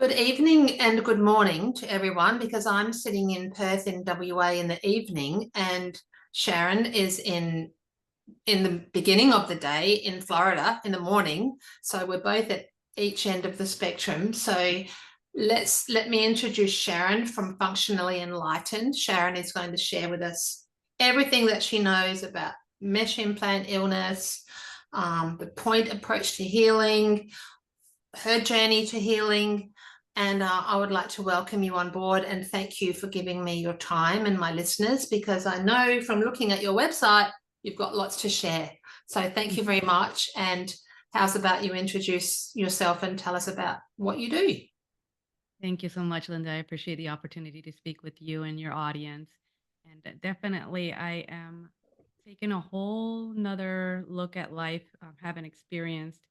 Good evening and good morning to everyone because I'm sitting in Perth in WA in the evening and Sharon is in the beginning of the day in Florida in the morning. So we're both at each end of the spectrum. So let me introduce Sharon from Functionally Enlightened. Sharon is going to share with us everything that she knows about mesh implant illness, the point approach to healing, her journey to healing. And I would like to welcome you on board and thank you for giving me your time and my listeners, because I know from looking at your website, you've got lots to share. So thank you very much. And how's about you introduce yourself and tell us about what you do? Thank you so much, Linda. I appreciate the opportunity to speak with you and your audience. And definitely, I am taking a whole nother look at life, having experienced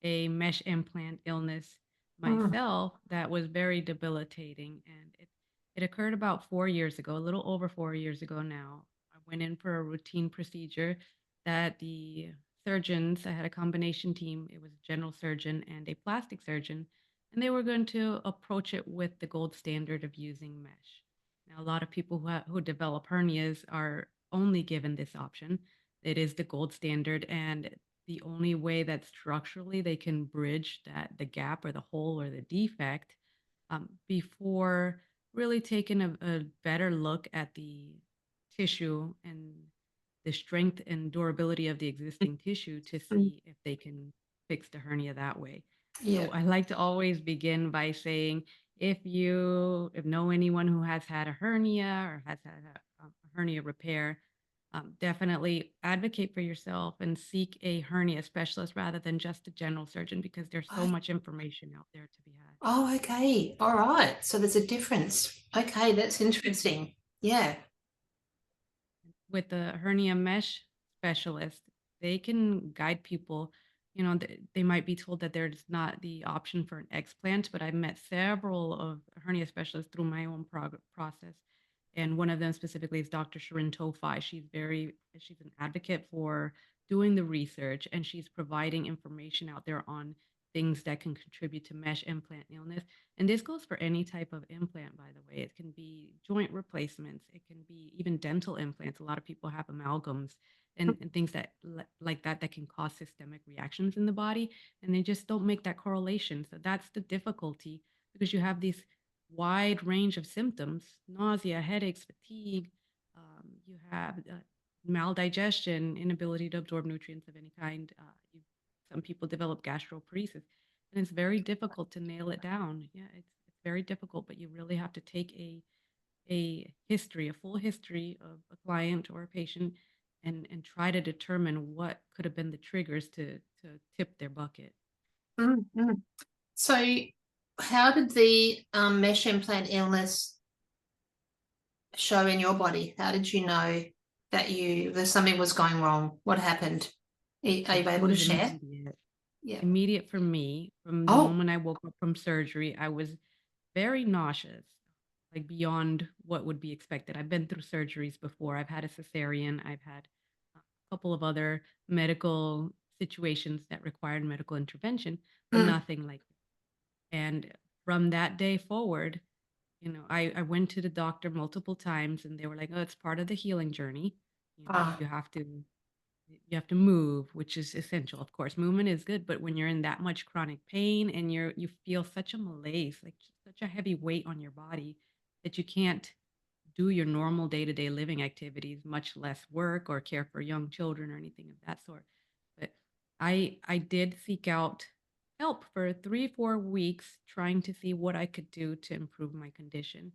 a mesh implant illness Mm. myself that was very debilitating. And it occurred about 4 years ago, a little over 4 years ago now. I went in for a routine procedure that the surgeons, I had a combination team, it was a general surgeon and a plastic surgeon, and they were going to approach it with the gold standard of using mesh. Now, a lot of people who develop hernias are only given this option. It is the gold standard, and the only way that structurally they can bridge the gap or the hole or the defect before really taking a better look at the tissue and the strength and durability of the existing tissue to Mm. see if they can fix the hernia that way. Yeah. So I like to always begin by saying, if know anyone who has had a hernia or has had a hernia repair, definitely advocate for yourself and seek a hernia specialist rather than just a general surgeon, because there's so Oh, much information out there to be had. oh, okay. All right. So there's a difference. Okay, that's interesting. Yeah. With the hernia mesh specialist, they can guide people. They might be told that there's not the option for an explant, but I've met several of hernia specialists through my own process. And one of them specifically is Dr. Sharon Surita. She's an advocate for doing the research, and she's providing information out there on things that can contribute to mesh implant illness. And this goes for any type of implant, by the way. It can be joint replacements, it can be even dental implants. A lot of people have amalgams and things like that can cause systemic reactions in the body, and they just don't make that correlation. So that's the difficulty, because you have these wide range of symptoms: nausea, headaches, fatigue. You have maldigestion, inability to absorb nutrients of any kind. Some people develop gastroparesis, and it's very difficult to nail it down. Yeah, it's very difficult, but you really have to take a full history of a client or a patient, and try to determine what could have been the triggers to tip their bucket. Mm-hmm. So, how did the mesh implant illness show in your body? How did you know that there's something was going wrong? What happened? Are you It able to was share? immediate. Yeah. Immediate for me. From the Oh. moment I woke up from surgery, I was very nauseous, like beyond what would be expected. I've been through surgeries before. I've had a cesarean. I've had a couple of other medical situations that required medical intervention, but Mm. nothing like this. And from that day forward, I went to the doctor multiple times, and they were like, "Oh, it's part of the healing journey. You know, Ah. you have to move, which is essential. Of course, movement is good, but when you're in that much chronic pain and you feel such a malaise, like such a heavy weight on your body, that you can't do your normal day-to-day living activities, much less work or care for young children or anything of that sort." But I did seek out help for 3 4 weeks, trying to see what I could do to improve my condition,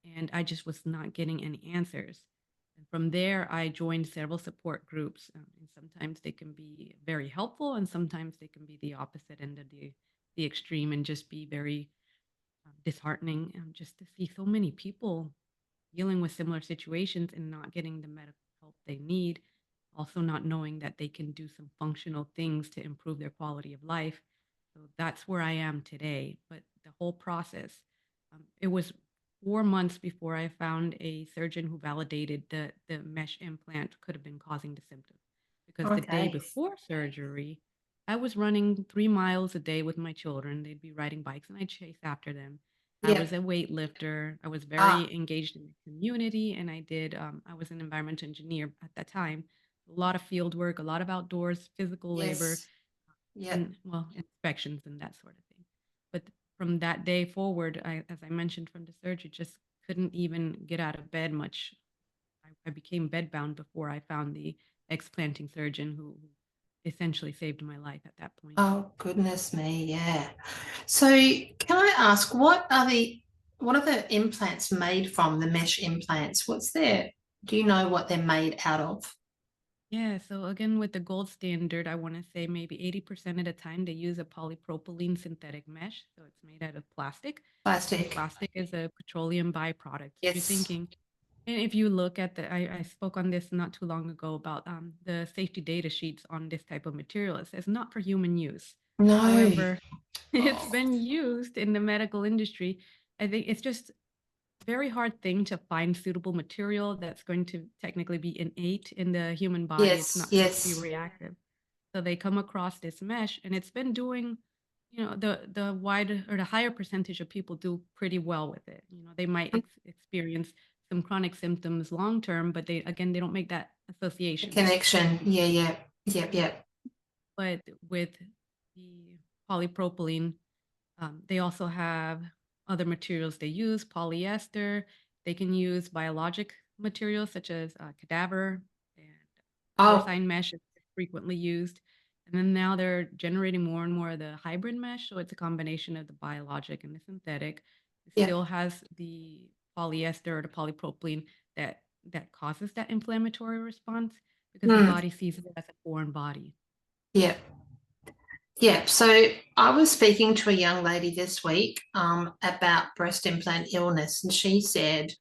and I just was not getting any answers. And from there, I joined several support groups, and sometimes they can be very helpful, and sometimes they can be the opposite end of the extreme and just be very disheartening, just to see so many people dealing with similar situations and not getting the medical help they need, also not knowing that they can do some functional things to improve their quality of life. So that's where I am today. But the whole process, it was 4 months before I found a surgeon who validated that the mesh implant could have been causing the symptoms. Because the day Okay. before surgery, I was running 3 miles a day with my children. They'd be riding bikes, and I'd chase after them. I was Yep. a weightlifter. I was Ah, very engaged in the community, and I was an environmental engineer at that time. A lot of field work, a lot of outdoors, physical labor, yes. Yep. and, well, inspections and that sort of thing. But from that day forward, as I mentioned from the surgery, just couldn't even get out of bed much. I became bedbound before I found the explanting surgeon who essentially saved my life at that point. Oh, goodness me. Yeah. So can I ask, what are the implants made from, the mesh implants? Do you know what they're made out of? Yeah, so again, with the gold standard, I want to say maybe 80% of the time they use a polypropylene synthetic mesh. So it's made out of plastic, and Plastic. plastic is a petroleum byproduct. So you're Yes. thinking, and if you look at I spoke on this not too long ago about the safety data sheets on this type of material. It says not for human use. No. However, it's Oh, been used in the medical industry. I think it's just very hard thing to find suitable material that's going to technically be innate in the human body. It's yes. not supposed to be Yes. reactive. So they come across this mesh and it's been doing, the wide or the higher percentage of people do pretty well with it. They might experience some chronic symptoms long term, but they don't make that The association. connection. Yeah. Yeah. Yep. Yep. But with the polypropylene, they also have other materials they use, polyester. They can use biologic materials such as cadaver and Oh, porcine mesh is frequently used. And then now they're generating more and more of the hybrid mesh. So it's a combination of the biologic and the synthetic. It yep. still has the polyester or the polypropylene that causes that inflammatory response because the Mm, body sees it as a foreign body. yep. Yep. So I was speaking to a young lady this week about breast implant illness, and she said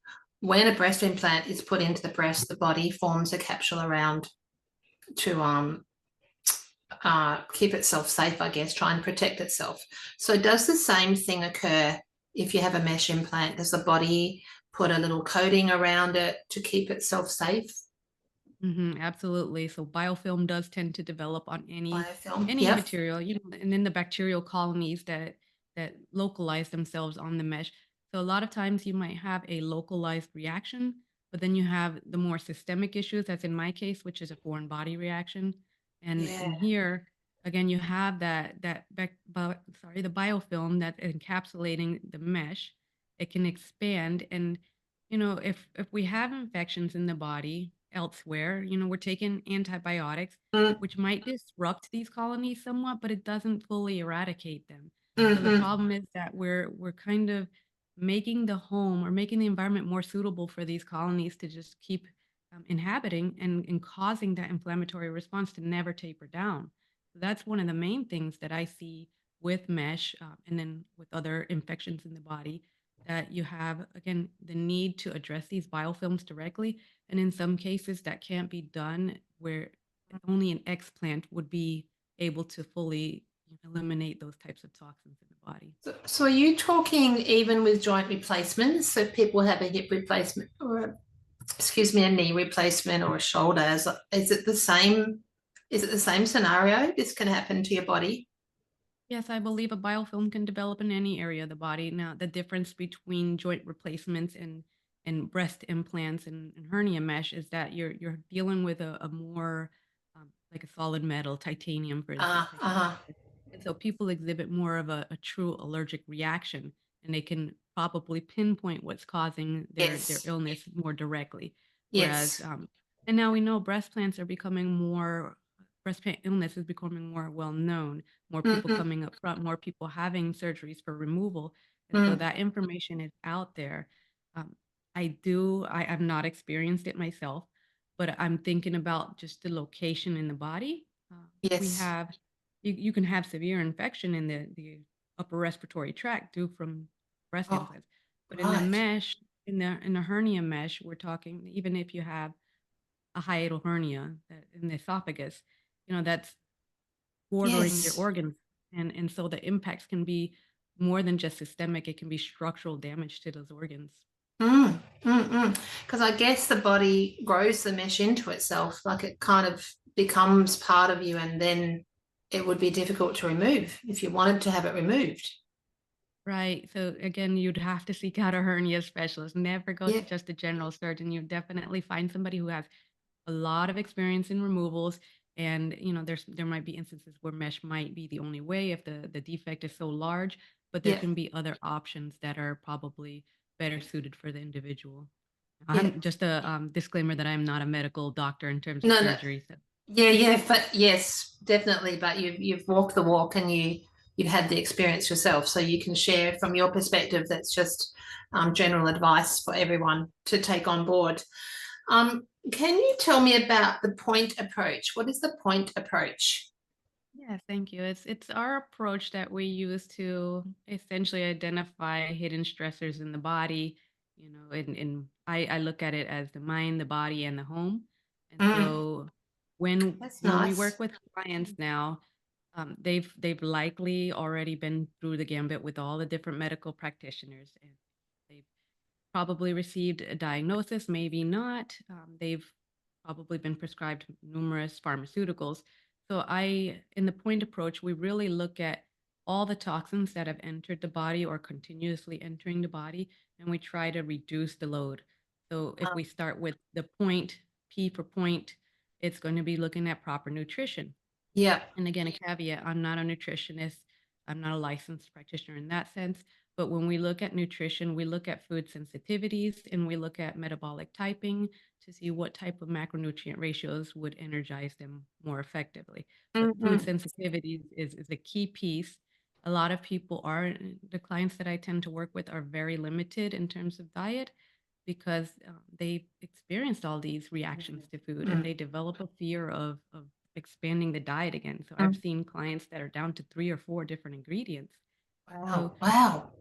when a breast implant is put into the breast, the body forms a capsule around to keep itself safe, I guess, try and protect itself. So does the same thing occur if you have a mesh implant? Does the body put a little coating around it to keep itself safe? Absolutely. So biofilm does tend to develop on Biofilm. any Yep. material, and then the bacterial colonies that localize themselves on the mesh. So a lot of times you might have a localized reaction, but then you have the more systemic issues, as in my case, which is a foreign body reaction. And Yeah. here again, you have the biofilm that encapsulating the mesh. It can expand, and if we have infections in the body elsewhere, we're taking antibiotics, Mm, which might disrupt these colonies somewhat, but it doesn't fully eradicate them. So the mm, problem is that we're kind of making the home or making the environment more suitable for these colonies to just keep inhabiting and causing that inflammatory response to never taper down. So that's one of the main things that I see with mesh, and then with other infections in the body, that you have again the need to address these biofilms directly, and in some cases that can't be done where only an explant would be able to fully eliminate those types of toxins in the body. so are you talking even with joint replacements? So people have a hip replacement or excuse me, a knee replacement or a shoulder. Is it the same? Is it the same scenario? This can happen to your body. Yes, I believe a biofilm can develop in any area of the body. Now, the difference between joint replacements and breast implants and hernia mesh is that you're dealing with a more like a solid metal, titanium, for instance, type of Uh-huh. material. And so people exhibit more of a true allergic reaction, and they can probably pinpoint what's causing their Yes. illness more directly. Whereas, Yes. and now we know breast plant illness is becoming more well known, more people Mm-mm. coming up front, more people having surgeries for removal. And so Mm. that information is out there. Um, I've not experienced it myself, but I'm thinking about just the location in the body. We Yes. have, you can have severe infection in the upper respiratory tract due from breast Oh, implants. But in the right. mesh, in the hernia mesh, we're talking, even if you have a hiatal hernia in the esophagus, that's bordering your Yes. organs, and so the impacts can be more than just systemic, it can be structural damage to those organs. Mm, mm, mm. Because I guess the body grows the mesh into itself, like it kind of becomes part of you and then it would be difficult to remove if you wanted to have it removed. Right. So again, you'd have to seek out a hernia specialist. Never go to Yeah, just a general surgeon. You definitely find somebody who has a lot of experience in removals. And there might be instances where mesh might be the only way if the defect is so large, but there yeah, can be other options that are probably better suited for the individual. yeah. I'm just a disclaimer that I'm not a medical doctor in terms of No, no. surgery. So Yeah, yeah, but yes, definitely. But you've walked the walk and you've had the experience yourself, so you can share from your perspective. That's just general advice for everyone to take on board. Can you tell me about the point approach? What is the point approach? yeah, thank you. It's our approach that we use to essentially identify hidden stressors in the body. And I look at it as the mind, the body, and the home. And Mm, so when that's when we work nice. with clients now, they've likely already been through the gambit with all the different medical practitioners, and they've probably received a diagnosis, maybe not. They've probably been prescribed numerous pharmaceuticals. So in the point approach, we really look at all the toxins that have entered the body or continuously entering the body, and we try to reduce the load. So if we start with the point, P for point, it's going to be looking at proper nutrition. Yeah. And again, a caveat, I'm not a nutritionist. I'm not a licensed practitioner in that sense. But when we look at nutrition, we look at food sensitivities and we look at metabolic typing to see what type of macronutrient ratios would energize them more effectively. But food Hmm. sensitivities is a key piece. A lot of people are, the clients that I tend to work with are very limited in terms of diet because they experienced all these reactions to food and they develop a fear of expanding the diet again. So I've seen clients that are down to 3 or 4 different ingredients. So Wow. Wow.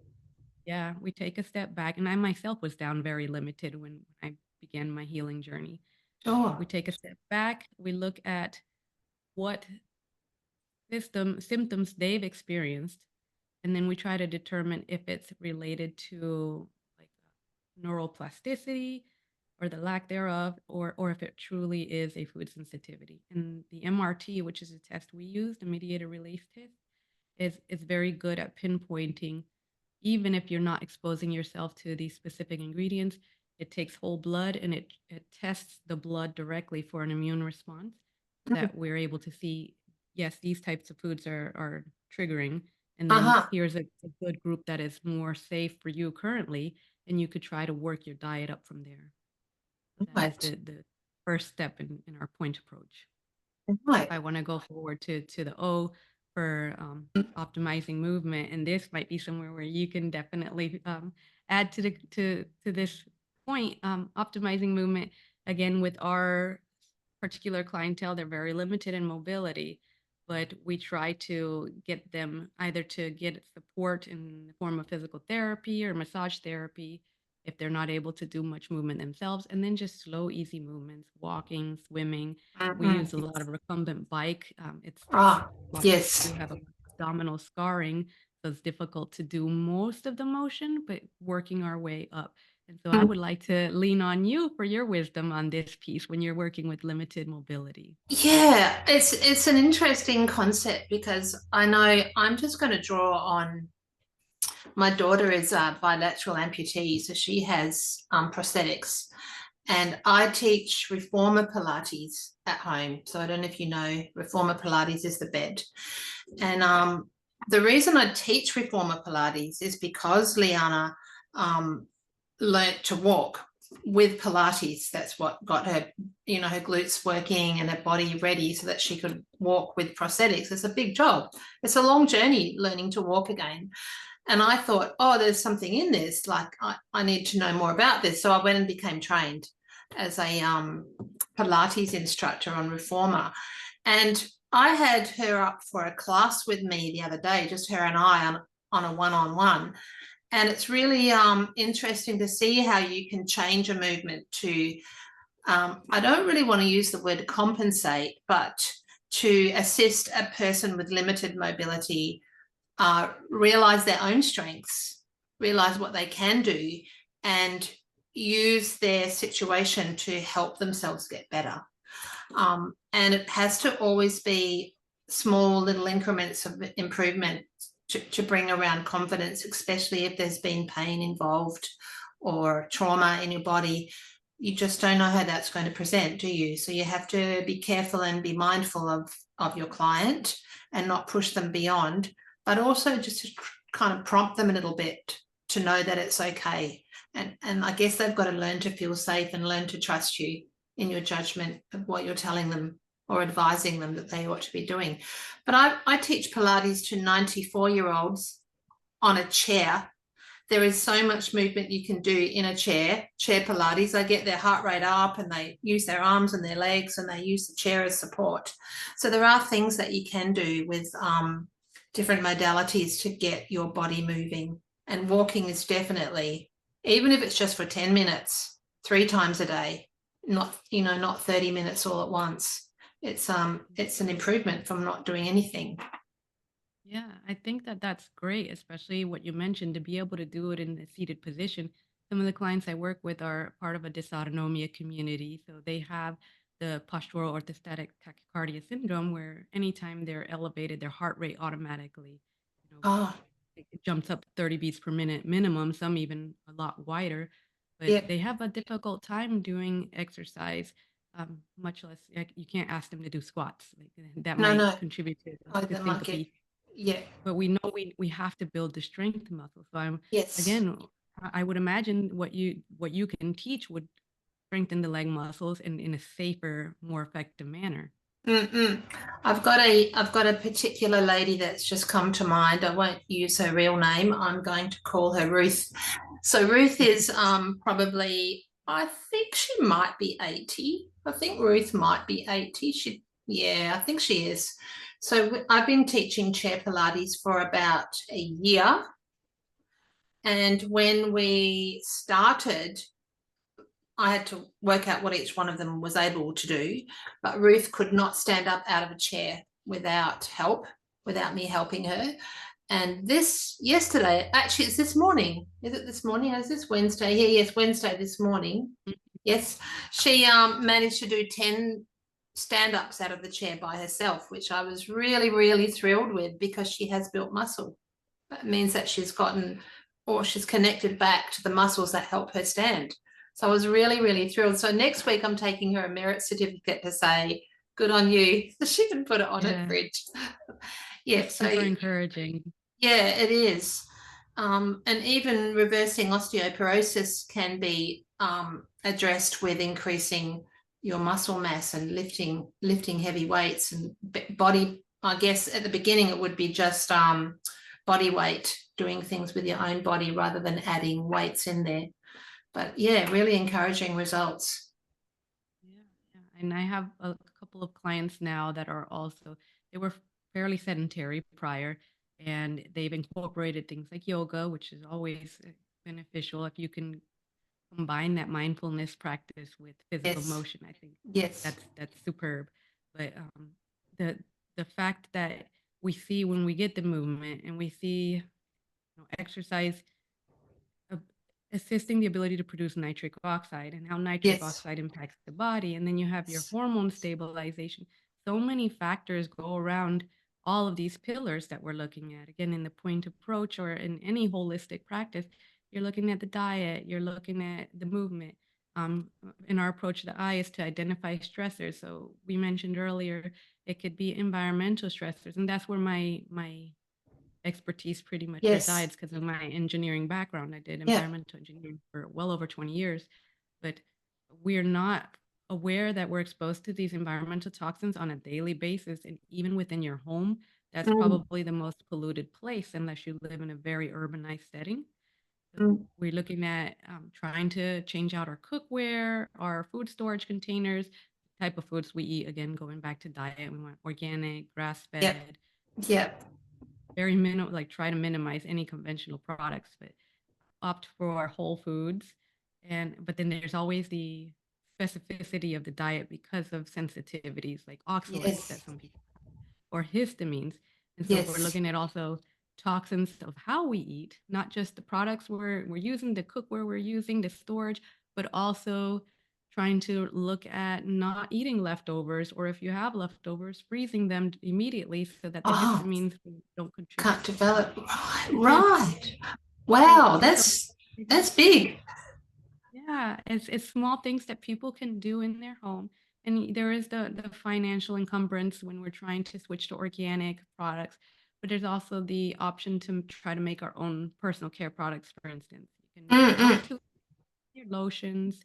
yeah, we take a step back, and I myself was down very limited when I began my healing journey. Sure. We take a step back, we look at what symptoms they've experienced, and then we try to determine if it's related to like neuroplasticity or the lack thereof, or if it truly is a food sensitivity. And the MRT, which is a test we use, the mediator release test, is very good at pinpointing, even if you're not exposing yourself to these specific ingredients. It takes whole blood and it tests the blood directly for an immune response so that we're able to see, yes, these types of foods are triggering. And then Uh-huh. here's a good group that is more safe for you currently, and you could try to work your diet up from there. So that is Right. the first step in our point approach. If Right. I want to go forward to the O for optimizing movement, and this might be somewhere where you can definitely add to this point. Optimizing movement again with our particular clientele, they're very limited in mobility, but we try to get them either to get support in the form of physical therapy or massage therapy if they're not able to do much movement themselves, and then just slow, easy movements, walking, swimming. We use a Hmm. lot of recumbent bike. It's Ah, a lot of yes. people who have abdominal scarring, so it's difficult to do most of the motion, but working our way up. And so I would like to lean on you for your wisdom on this piece when you're working with limited mobility. Yeah, it's an interesting concept because I know I'm just going to draw on my daughter is a bilateral amputee, so she has prosthetics, and I teach reformer Pilates at home. So I don't know if you know, reformer Pilates is the bed, and the reason I teach reformer Pilates is because Liana um, learnt to walk with Pilates. That's what got her, her glutes working and her body ready so that she could walk with prosthetics. It's a big job. It's a long journey learning to walk again. And I thought, oh, there's something in this. Like, I need to know more about this. So I went and became trained as a Pilates instructor on reformer. And I had her up for a class with me the other day, just her and I on a one-on-one. And it's really interesting to see how you can change a movement to, I don't really want to use the word compensate, but to assist a person with limited mobility realize their own strengths, realize what they can do, and use their situation to help themselves get better. And it has to always be small little increments of improvement to bring around confidence, especially if there's been pain involved or trauma in your body. You just don't know how that's going to present, do you? So you have to be careful and be mindful of your client and not push them beyond, but also just to kind of prompt them a little bit to know that it's okay. And I guess they've got to learn to feel safe and learn to trust you in your judgment of what you're telling them or advising them that they ought to be doing. But I teach Pilates to 94-year-olds on a chair. There is so much movement you can do in a chair Pilates. They get their heart rate up and they use their arms and their legs and they use the chair as support. So there are things that you can do with different modalities to get your body moving. And walking is definitely, even if it's just for 10 minutes, 3 times a day, not 30 minutes all at once. It's an improvement from not doing anything. Yeah, I think that that's great, especially what you mentioned to be able to do it in a seated position. Some of the clients I work with are part of a dysautonomia community, so they have the postural orthostatic tachycardia syndrome, where anytime they're elevated, their heart rate automatically, you know, Oh, it jumps up 30 beats per minute minimum, some even a lot wider. But yeah. they have a difficult time doing exercise, much less like you can't ask them to do squats. Like that No, might no. contribute I to don't like it. syncope, Yeah. but we know we have to build the strength muscle. So I'm Yes. again, I would imagine what you can teach would strengthen the leg muscles in a safer, more effective manner. Mm-mm. I've got a particular lady that's just come to mind. I won't use her real name. I'm going to call her Ruth. So Ruth is probably, I think she might be 80. I think Ruth might be 80. Yeah, I think she is. So I've been teaching chair Pilates for about a year. And when we started, I had to work out what each one of them was able to do. But Ruth could not stand up out of a chair without help, without me helping her. And this yesterday, actually, it's this morning. Is it this morning? Is this Wednesday? Yeah, yes, Wednesday this morning. Yes, she managed to do 10 stand-ups out of the chair by herself, which I was really, really thrilled with because she has built muscle. That means that she's gotten or she's connected back to the muscles that help her stand. So I was really, really thrilled. So next week I'm taking her a merit certificate to say, good on you. She can put it on her Yeah, fridge. Yeah, that's so super encouraging. yeah, it is. And even reversing osteoporosis can be addressed with increasing your muscle mass and lifting heavy weights and body. I guess at the beginning it would be just body weight, doing things with your own body rather than adding weights in there. But yeah, really encouraging results. Yeah, yeah. And I have a couple of clients now that are also they were fairly sedentary prior, and they've incorporated things like yoga, which is always beneficial if you can combine that mindfulness practice with physical Yes, motion. I think yes, that's superb. But the the fact that we see when we get the movement and we see exercise uh, assisting the ability to produce nitric oxide and how nitric yes, oxide impacts the body. And then you have your hormone stabilization. So many factors go around all of these pillars that we're looking at. Again, in the point approach or in any holistic practice, you're looking at the diet, you're looking at the movement. In our approach to the eye is to identify stressors. So we mentioned earlier, it could be environmental stressors, and that's where my expertise pretty much yes, resides because of my engineering background. I did yeah, environmental engineering for well over 20 years, but we're not aware that we're exposed to these environmental toxins on a daily basis. And even within your home, that's mm, probably the most polluted place unless you live in a very urbanized setting. So mm, we're looking at trying to change out our cookware, our food storage containers, type of foods we eat. Again, going back to diet, we want organic, grass yep, fed, yep, very minimal, like try to minimize any conventional products, but opt for whole foods. And but then there's always the specificity of the diet because of sensitivities like oxalates that yes, some people or histamines. And so we're yes, looking at also toxins of how we eat, not just the products we're using, the cookware we're using, the storage, but also trying to look at not eating leftovers, or if you have leftovers, freezing them immediately so that the Oh, histamines don't can't contribute. develop. Right, Yes. right. So Wow, it's a that's big. yeah, it's small things that people can do in their home. And there is the financial encumbrance when we're trying to switch to organic products, but there's also the option to try to make our own personal care products, for instance. You can make your own Mm-mm. your lotions,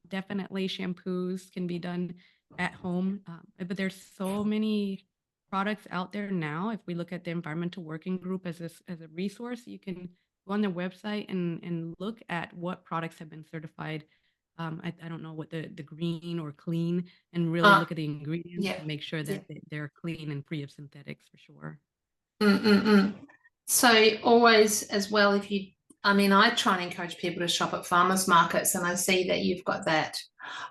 definitely shampoos can be done at home. But there's so many products out there now. If we look at the Environmental Working Group as as a resource, you can go on their website and look at what products have been certified. I don't know what the green or clean, and really Uh, look at the ingredients yeah, and make sure yeah. that they're clean and free of synthetics for sure. Mm-mm-mm. So always as well, if you, I mean, I try and encourage people to shop at farmers markets, and I see that you've got that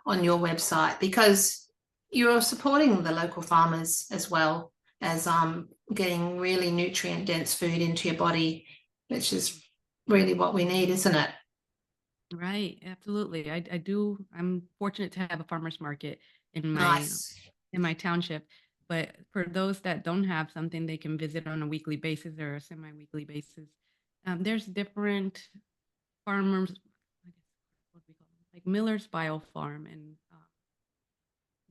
on your website because you're supporting the local farmers as well as getting really nutrient dense food into your body, which is really what we need, isn't it? Right, absolutely. I do. I'm fortunate to have a farmer's market in Nice. my township. But for those that don't have something they can visit on a weekly basis or a semi-weekly basis, there's different farmers, I guess, what do we call them? Like Miller's Bio Farm and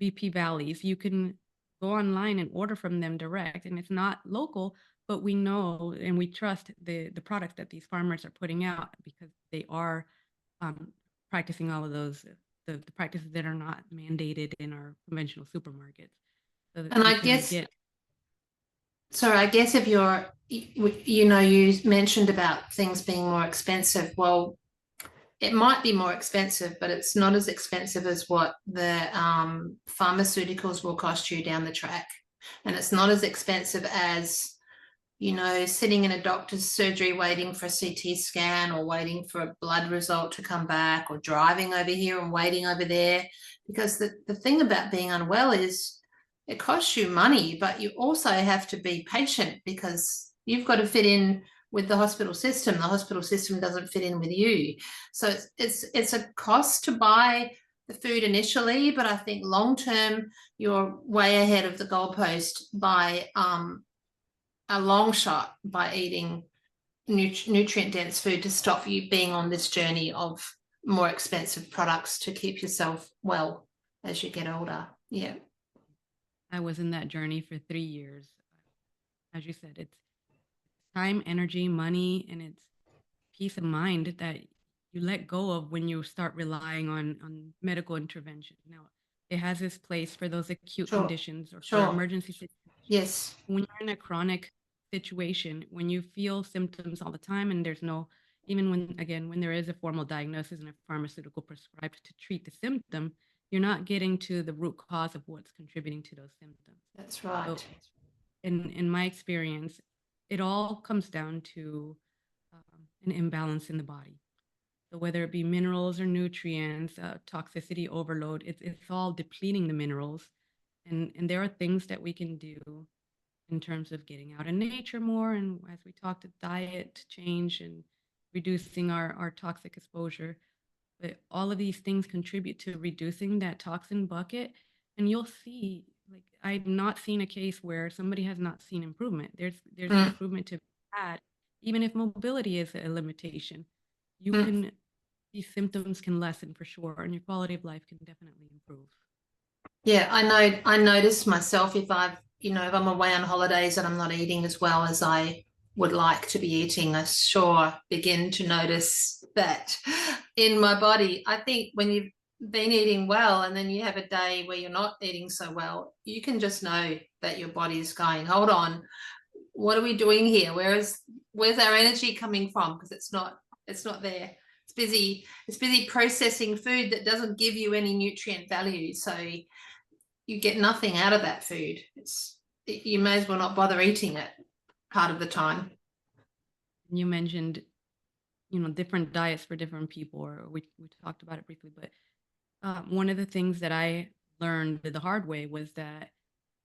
BP Valleys. You can go online and order from them direct, and it's not local, but we know and we trust the products that these farmers are putting out because they are um, practicing all of those the practices that are not mandated in our conventional supermarkets, so that And we I can guess, get sorry, I guess if you're, you know, you mentioned about things being more expensive. Well, it might be more expensive, but it's not as expensive as what the pharmaceuticals will cost you down the track. And it's not as expensive as, you know, sitting in a doctor's surgery waiting for a CT scan or waiting for a blood result to come back or driving over here and waiting over there. Because the thing about being unwell is it costs you money, but you also have to be patient because you've got to fit in with the hospital system. The hospital system doesn't fit in with you. So it's a cost to buy the food initially, but I think long term you're way ahead of the goalpost by a long shot by eating nutrient dense food to stop you being on this journey of more expensive products to keep yourself well as you get older. Yeah. I was in that journey for 3 years. As you said, it's time, energy, money, and it's peace of mind that you let go of when you start relying on medical intervention. Now, it has its place for those acute Sure. conditions or for Sure. emergency situations. Yes. When you're in a chronic situation, when you feel symptoms all the time, and there's no, even when, again, when there is a formal diagnosis and a pharmaceutical prescribed to treat the symptom, you're not getting to the root cause of what's contributing to those symptoms. That's So, right. in my experience, it all comes down to an imbalance in the body. So whether it be minerals or nutrients, toxicity overload, it's all depleting the minerals. And there are things that we can do in terms of getting out in nature more. And as we talked, diet change and reducing our toxic exposure. But all of these things contribute to reducing that toxin bucket. And you'll see, like, I've not seen a case where somebody has not seen improvement. There's Mm. improvement to be had, even if mobility is a limitation. You Mm. can These symptoms can lessen for sure, and your quality of life can definitely improve. Yeah, I know. I notice myself if I've, you know, if I'm away on holidays and I'm not eating as well as I would like to be eating, I sure begin to notice that in my body. I think when you've been eating well and then you have a day where you're not eating so well, you can just know that your body is going, hold on, what are we doing here? Where's our energy coming from? Because it's not there. It's busy processing food that doesn't give you any nutrient value. So you get nothing out of that food. You may as well not bother eating it part of the time. You mentioned, different diets for different people, or we talked about it briefly, but one of the things that I learned the hard way was that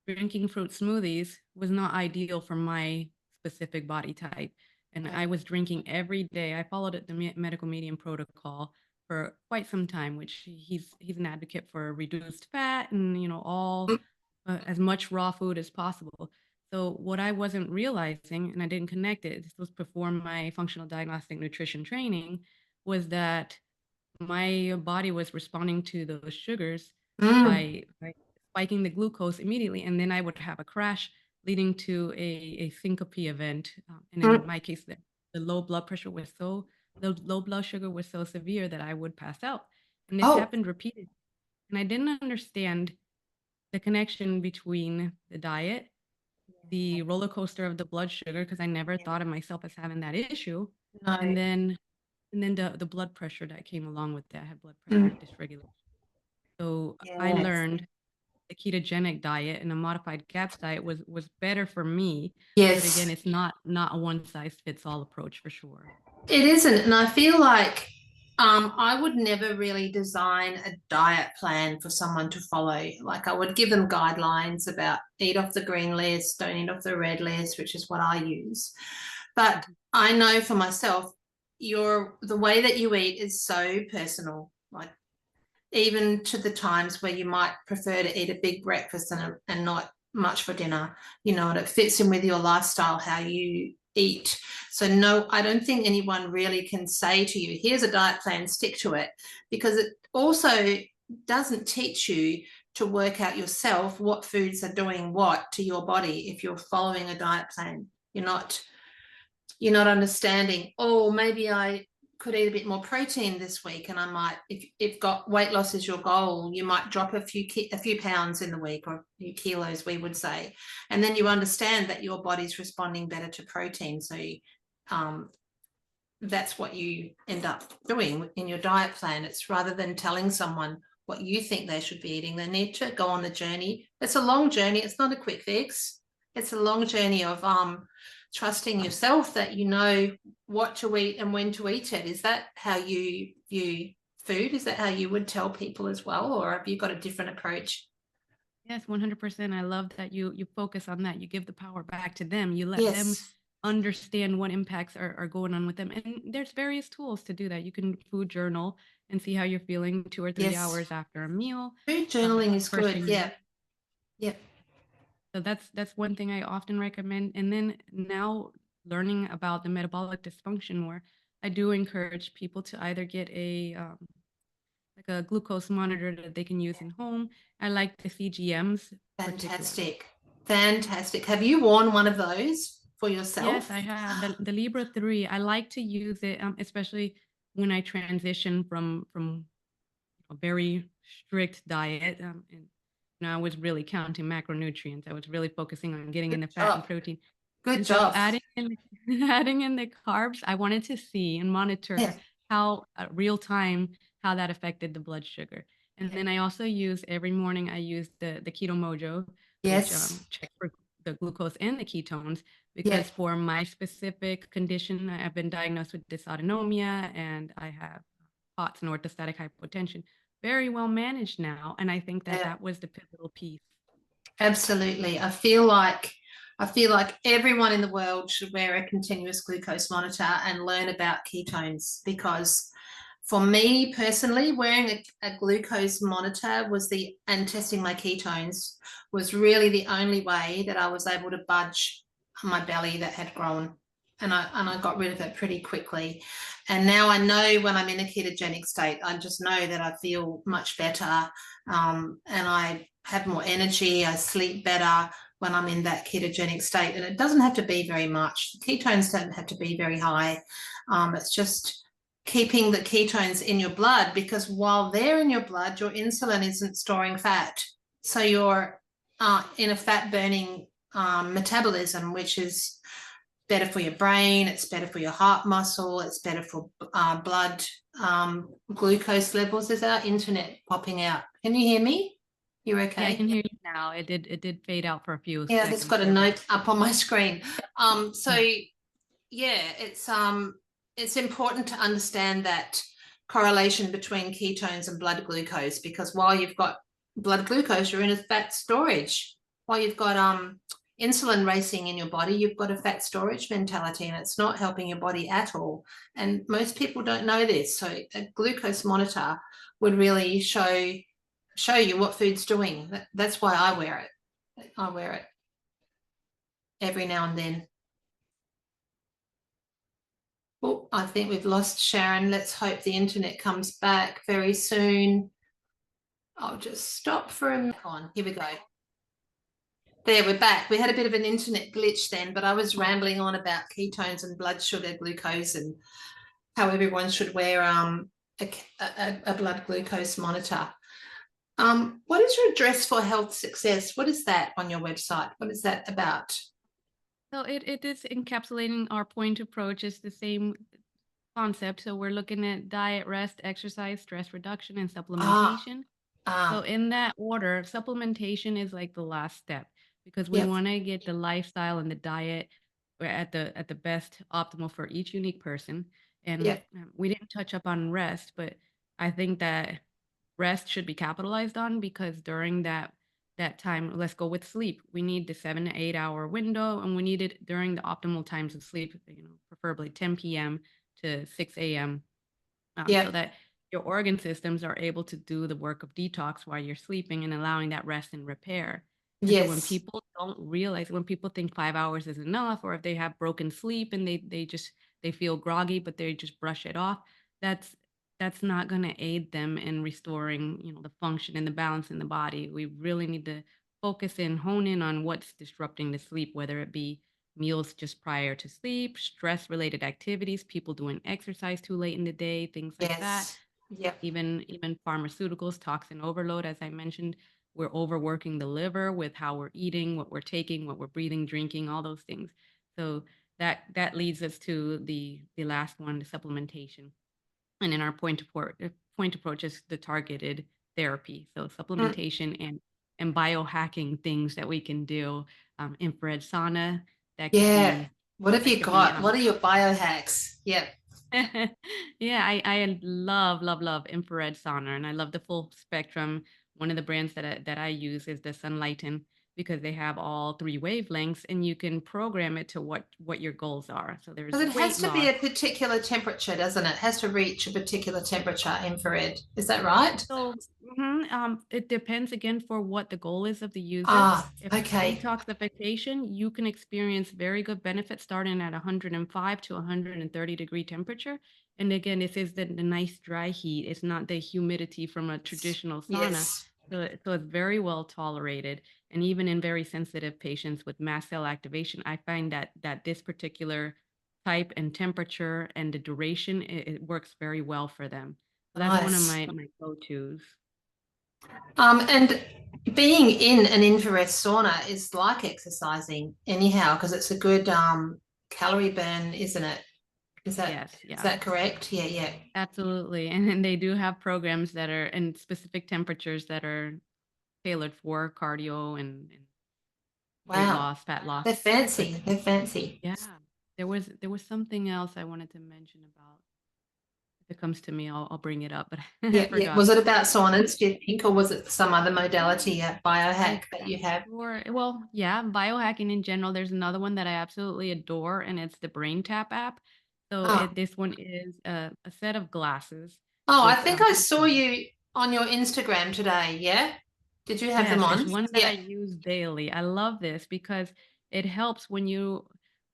drinking fruit smoothies was not ideal for my specific body type. And I Okay. was drinking every day. I followed it, the medical medium protocol. for quite some time, which he's an advocate for reduced fat and all as much raw food as possible. So what I wasn't realizing, and I didn't connect it, this was before my functional diagnostic nutrition training, was that my body was responding to those sugars Mm. by spiking the glucose immediately, and then I would have a crash leading to a syncope event. And in Mm. my case, the low blood pressure was so the low blood sugar was so severe that I would pass out. And this Oh, happened repeatedly. And I didn't understand the connection between the diet, the roller coaster of the blood sugar, because I never thought of myself as having that issue, no. and then the blood pressure that came along with that. I had blood pressure Mm. dysregulation. So I Yes. learned the ketogenic diet and a modified GAPS diet was better for me. But again, Yes. it's not a one size fits all approach for sure. It isn't. And I feel like I would never really design a diet plan for someone to follow. Like I would give them guidelines about eat off the green list, don't eat off the red list, which is what I use. But Mhm. I know for myself, the way that you eat is so personal. Like even to the times where you might prefer to eat a big breakfast and not much for dinner, and it fits in with your lifestyle, how you eat. So, no, I don't think anyone really can say to you, here's a diet plan, stick to it, because it also doesn't teach you to work out yourself what foods are doing what to your body if you're following a diet plan. You're not understanding, oh, maybe I could eat a bit more protein this week, and I might, if got weight loss is your goal, you might drop a few pounds in the week, or a few kilos, we would say, and then you understand that your body's responding better to protein. So um, that's what you end up doing in your diet plan. It's rather than telling someone what you think they should be eating, they need to go on the journey. It's a long journey. It's not a quick fix. It's a long journey of trusting yourself that you know what to eat and when to eat it. Is that how you view food? Is that how you would tell people as well, or have you got a different approach? Yes, 100%. I love that you focus on that. You give the power back to them. You let them Yes. understand what impacts are going on with them. And there's various tools to do that. You can food journal and see how you're feeling 2 or 3 Yes. hours after a meal, Food journaling is first good. thing in the Yeah. morning. Yeah. So that's one thing I often recommend. And then now learning about the metabolic dysfunction more, I do encourage people to either get like a glucose monitor that they can use in home. I like the CGMs particularly. Fantastic. Fantastic. Have you worn one of those for Yes, yourself? I have the Libra 3. I like to use it, especially when I transition from a very strict diet, and I was really counting macronutrients. I was really focusing on getting in Good the fat and job. protein. Good And so job. adding in adding in the carbs, I wanted to see and monitor Yeah. how real time how that affected the blood sugar. And Yeah. then I also use every morning I use the Keto Mojo, which Yes. checks for the glucose and the ketones Yeah. because for my specific condition, I've been diagnosed with dysautonomia and I have POTS and orthostatic hypotension. Very well managed now, and I think that Yeah. that was the pivotal piece. Absolutely. I feel like everyone in the world should wear a continuous glucose monitor and learn about ketones, because for me personally, wearing a glucose monitor and testing my ketones was really the only way that I was able to budge my belly that had grown. And I got rid of it pretty quickly. And now I know when I'm in a ketogenic state, I just know that I feel much better, and I have more energy. I sleep better when I'm in that ketogenic state. And it doesn't have to be very much. Ketones don't have to be very high. It's just keeping the ketones in your blood, because while they're in your blood, your insulin isn't storing fat. So you're in a fat burning metabolism, which is better for your brain, it's better for your heart muscle, it's better for blood glucose levels. Is our internet popping out? Can you hear me? You're Yeah, I okay? can hear you now. It did fade out for a few Yeah, that's seconds got a there, but note up on my screen. So mm, yeah, it's important to understand that correlation between ketones and blood glucose, because while you've got blood glucose, you're in a fat storage. While you've got insulin racing in your body, you've got a fat storage mentality, and it's not helping your body at all. And most people don't know this. So a glucose monitor would really show you what food's doing. That's why I wear it. I wear it every now and then. Oh, I think we've lost Sharon. Let's hope the internet comes back very soon. I'll just stop for a minute. Here we go. There, we're back. We had a bit of an internet glitch then, but I was rambling on about ketones and blood sugar, glucose, and how everyone should wear a blood glucose monitor. What is your address for health success? What is that on your website? What is that about? So it is encapsulating our point approach. Is the same concept. So we're looking at diet, rest, exercise, stress reduction, and Ah, supplementation. So ah, in that order, supplementation is like the last step because we yep, want to get the lifestyle and the diet at the best optimal for each unique person. And yep, we didn't touch up on rest, but I think that rest should be capitalized on because during that time, let's go with sleep. We need the 7 to 8 hour window, and we need it during the optimal times of sleep. Preferably 10 p.m. to 6 a.m. So yep, that your organ systems are able to do the work of detox while you're sleeping and allowing that rest and repair. And so when yes, people don't realize, when people think 5 hours is enough, or if they have broken sleep and they feel groggy, but they just brush it off, that's that's not going to aid them in restoring, the function and the balance in the body. We really need to focus in, hone in on what's disrupting the sleep, whether it be meals just prior to sleep, stress related activities, people doing exercise too late in the day, things like that. yes, yep, Even pharmaceuticals, toxin overload, as I mentioned, we're overworking the liver with how we're eating, what we're taking, what we're breathing, drinking, all those things. So that leads us to the last one, the supplementation. And in our point approach is the targeted therapy. So mm, supplementation and biohacking things that we can do. Infrared sauna, that could yeah. be What have that you could be got? What are your biohacks? Yep. yeah, I love, love, love infrared sauna, and I love the full spectrum. One of the brands that I use is the Sunlighten because they have all three wavelengths, and you can program it to what your goals are. So there's Because it has weight to be loss. a particular temperature, doesn't it? It has to reach a particular temperature, infrared. Is that right? So, it depends again for what the goal is of the user. Ah, If it's okay. detoxification, you can experience very good benefits starting at 105 to 130-degree temperature. And again, this is the nice dry heat. It's not the humidity from a traditional sauna. Yes. So it's very well tolerated. And even in very sensitive patients with mast cell activation, I find that this particular type and temperature and the duration, it works very well for them. So that's one of Nice. my go-tos. And being in an infrared sauna is like exercising anyhow, because it's a good calorie burn, isn't it? Is that Yes, is yeah, that correct? Yeah, yeah. absolutely. And then they do have programs that are in specific temperatures that are tailored for cardio and weight Wow. loss, fat loss. They're But fancy. They're fancy. yeah, there was something else I wanted to mention about. If it comes to me, I'll bring it up, but I Yeah, yeah. forgot. Was it about saunas, do you think, or was it some other modality, I biohack that you have? Sure. Well, yeah, biohacking in general. There's another one that I absolutely adore, and it's the Brain Tap app. So Oh, this one is a set of glasses oh, I with think I saw you on your Instagram today. Yeah. Did you have them yes, it's on? one that I Yeah. use daily. I love this because it helps when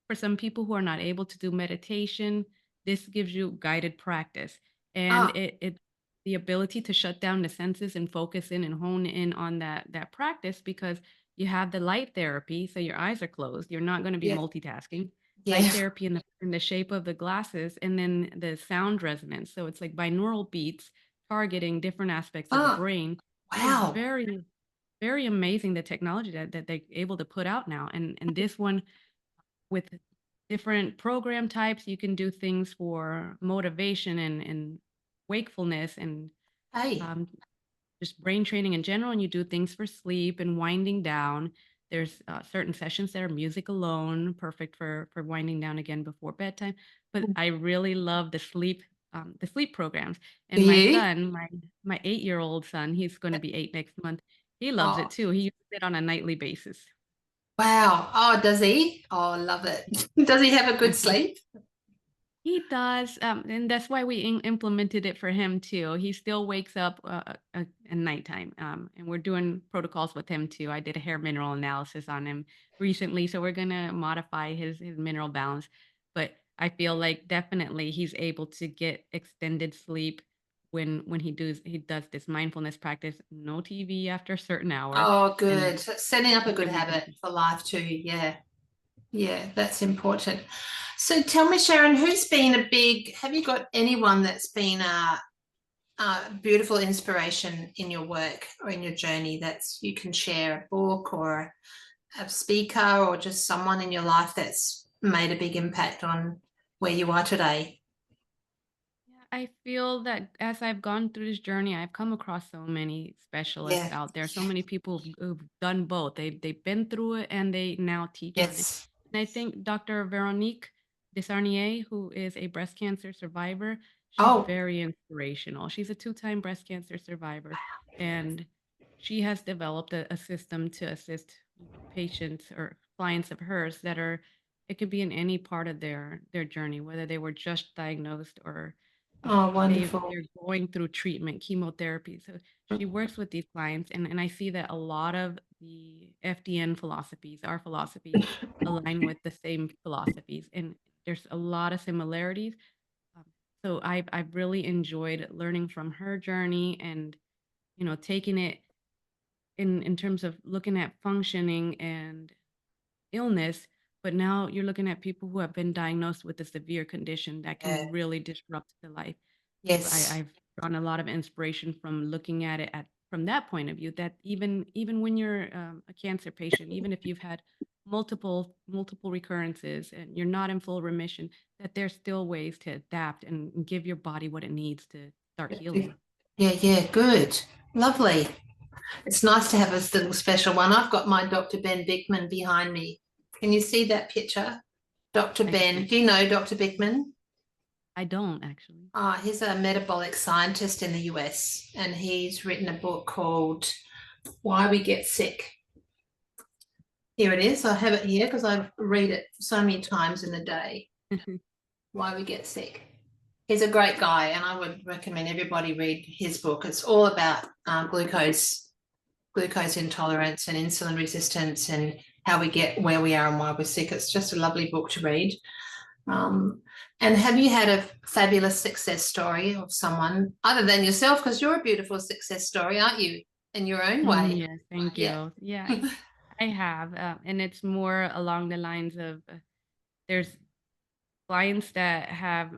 for some people who are not able to do meditation, this gives you guided practice. And Oh, it the ability to shut down the senses and focus in and hone in on that practice because you have the light therapy, so your eyes are closed. You're not going to be yeah, multitasking. Light yeah. therapy in the shape of the glasses, and then the sound resonance. So it's like binaural beats targeting different aspects of the Oh, brain. It is wow. very, very amazing the technology that they're able to put out now. And this one with different program types, you can do things for motivation and wakefulness and Hey, um, just brain training in general, and you do things for sleep and winding down. There's certain sessions that are music alone, perfect for winding down again before bedtime. But I really love the sleep programs. do And my you? son, my 8-year-old son, he's going to be 8 next month. He loves it Oh, too. He uses it on a nightly basis. Wow. Oh, does he? Oh, I love it. Does he have a good sleep? He does, and that's why we implemented it for him too. He still wakes up at nighttime, and we're doing protocols with him too. I did a hair mineral analysis on him recently, so we're gonna modify his mineral balance. But I feel like definitely he's able to get extended sleep when he does this mindfulness practice. No TV after a certain hour, Oh, and good. Setting up a good really habit decent. for life too. Yeah. Yeah, that's important. So tell me, Sharon, have you got anyone that's been a beautiful inspiration in your work or in your journey that's you can share a book or a speaker or just someone in your life that's made a big impact on where you are today? Yeah, I feel that as I've gone through this journey, I've come across so many specialists Yeah. out there, so many people who've done both. They've been through it and they now teach on it. Yes. And I think Dr. Veronique Desarnier, who is a breast cancer survivor, she's Oh, very inspirational. She's a two-time breast cancer survivor, and she has developed a system to assist patients or clients of hers that are it could be in any part of their journey, whether they were just diagnosed or oh, wonderful. they're going through treatment, chemotherapy. So she works with these clients, and I see that a lot of the FDN philosophies, our philosophies, align with the same philosophies, and there's a lot of similarities. Um, so I've really enjoyed learning from her journey and taking it in terms of looking at functioning and illness, but now you're looking at people who have been diagnosed with a severe condition that Yeah. can really disrupt the life. So Yes. I've drawn a lot of inspiration from looking at it from that point of view. That even when you're a cancer patient, even if you've had multiple recurrences and you're not in full remission, that there's still ways to adapt and give your body what it needs to start healing. Yeah, yeah, good. Lovely. It's nice to have a little special one. I've got my Dr. Ben Bickman behind me. Can you see that picture? Dr. I Ben, can. do you know Dr. Bickman? I don't actually. He's a metabolic scientist in the US and he's written a book called Why We Get Sick. Here it is. I have it here because I read it so many times in the day. Why We Get Sick. He's a great guy and I would recommend everybody read his book. It's all about glucose intolerance and insulin resistance and how we get where we are and why we're sick. It's just a lovely book to read. Um, and have you had a fabulous success story of someone other than yourself? Because you're a beautiful success story, aren't you? In your own way. Yes, thank Yeah. you. Yeah, I have, and it's more along the lines of there's clients that have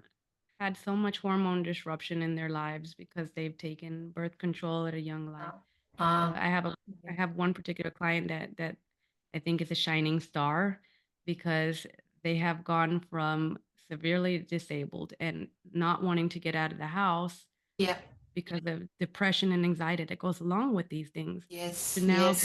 had so much hormone disruption in their lives because they've taken birth control at a young life. So Uh, I have one particular client that I think is a shining star because they have gone from severely disabled and not wanting to get out of the house yeah. because of depression and anxiety that goes along with these things to Yes. now Yes.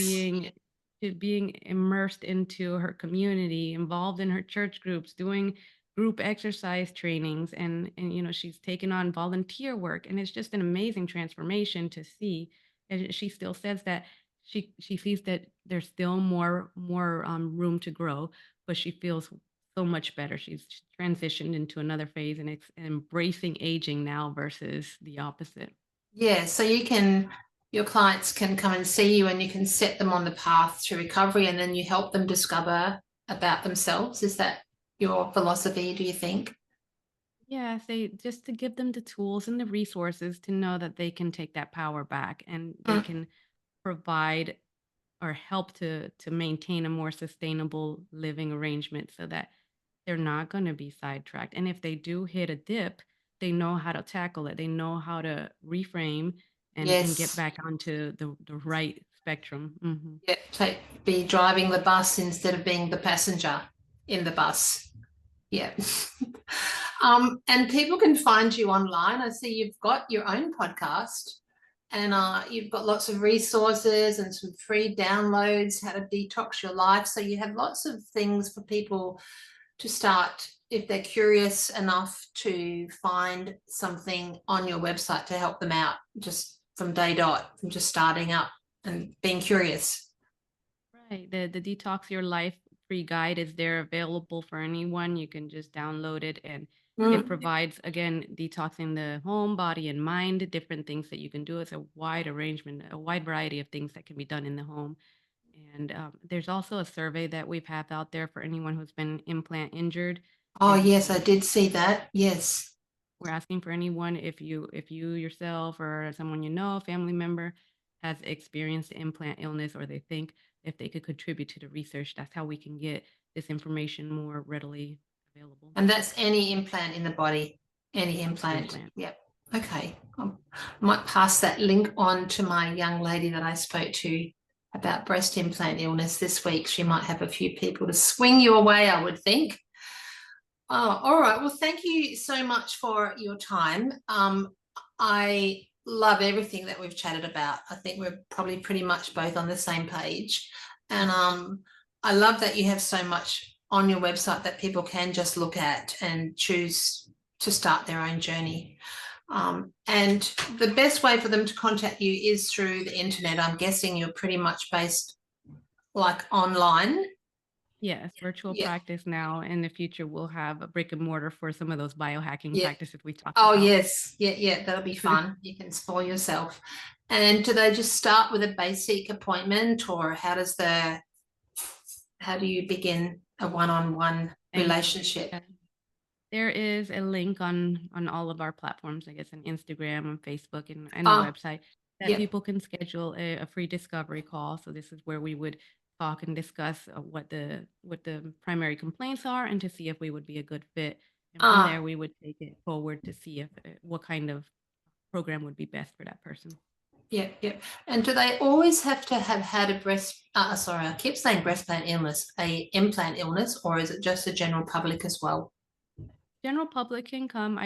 being immersed into her community, involved in her church groups, doing group exercise trainings, and she's taken on volunteer work, and it's just an amazing transformation to see. And she still says that she sees that there's still more room to grow, but she feels so much better. She's transitioned into another phase, and it's embracing aging now versus the opposite. Yeah. So your clients can come and see you and you can set them on the path to recovery and then you help them discover about themselves. Is that your philosophy, do you think? Yes, they just to give them the tools and the resources to know that they can take that power back and they Mm. can provide or help to maintain a more sustainable living arrangement so that they're not going to be sidetracked. And if they do hit a dip, they know how to tackle it. They know how to reframe and get Yes. back onto the right spectrum. Yeah, be driving the bus instead of being the passenger in the bus. Yeah. And people can find you online. I see you've got your own podcast and you've got lots of resources and some free downloads, how to detox your life. So you have lots of things for people to start if they're curious enough to find something on your website to help them out just from day dot, from just starting up and being curious. Right. The Detox Your Life free guide is there available for anyone. You can just download it, and it Mm. provides, again, detoxing the home, body, and mind, different things that you can do. It's a wide arrangement, a wide variety of things that can be done in the home. And there's also a survey that we've had out there for anyone who's been implant injured. Oh, If yes, I did see that. Yes. We're asking for anyone, if you yourself or someone you know, a family member, has experienced implant illness, or they think if they could contribute to the research, that's how we can get this information more readily available. And that's any implant in the body, any Any implant. implant. Yep. Okay. I might pass that link on to my young lady that I spoke to about breast implant illness this week. She might have a few people to swing you away, I would think. Oh, all right. Well, thank you so much for your time. I love everything that we've chatted about. I think we're probably pretty much both on the same page. And I love that you have so much on your website that people can just look at and choose to start their own journey. And the best way for them to contact you is through the internet. I'm guessing you're pretty much based like online. Yes, virtual Yeah. practice now. In the future, we'll have a brick and mortar for some of those biohacking Yeah. practices we talked Oh, about. yes. Yeah, yeah, that'll be fun. You can spoil yourself. And do they just start with a basic appointment, or how do you begin a one-on-one Thank you. relationship? Yeah. There is a link on all of our platforms, I guess, on Instagram, on Facebook, and the Oh, website, that yep. people can schedule a free discovery call. So this is where we would talk and discuss what the primary complaints are, and to see if we would be a good fit. And from Ah, there, we would take it forward to see if what kind of program would be best for that person. yep, yep. And do they always have to have had a sorry, I keep saying breast implant illness, a implant illness, or is it just the general public as well? General public can come.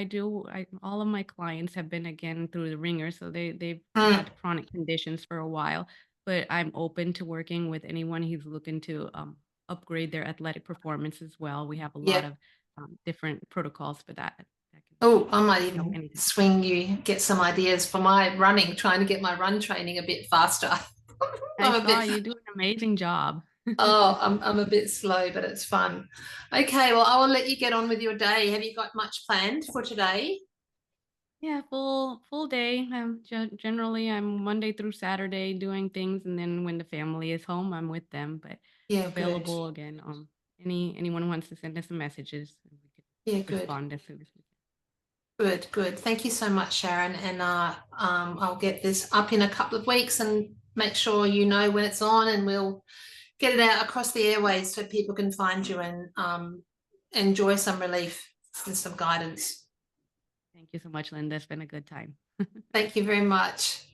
All of my clients have been, again, through the ringer, so they've Mm, had chronic conditions for a while. But I'm open to working with anyone who's looking to upgrade their athletic performance as well. We have a lot yep. of different protocols for that. That can Oh, I might help even anytime. swing you, get some ideas for my running, trying to get my run training a bit faster. I I'm a saw bit, you do an amazing job. oh, I'm a bit slow, but it's fun. Okay, well, I will let you get on with your day. Have you got much planned for today? Yeah, full day. Generally, I'm Monday through Saturday doing things, and then when the family is home, I'm with them. But Yeah, good. available, again. Anyone who wants to send us some messages, and we can Yeah, good. respond as soon as we can. Good, good. Thank you so much, Sharon. And I'll get this up in a couple of weeks and make sure you know when it's on, and we'll get it out across the airways so people can find you and enjoy some relief and some guidance. Thank you so much, Linda. It's been a good time. Thank you very much.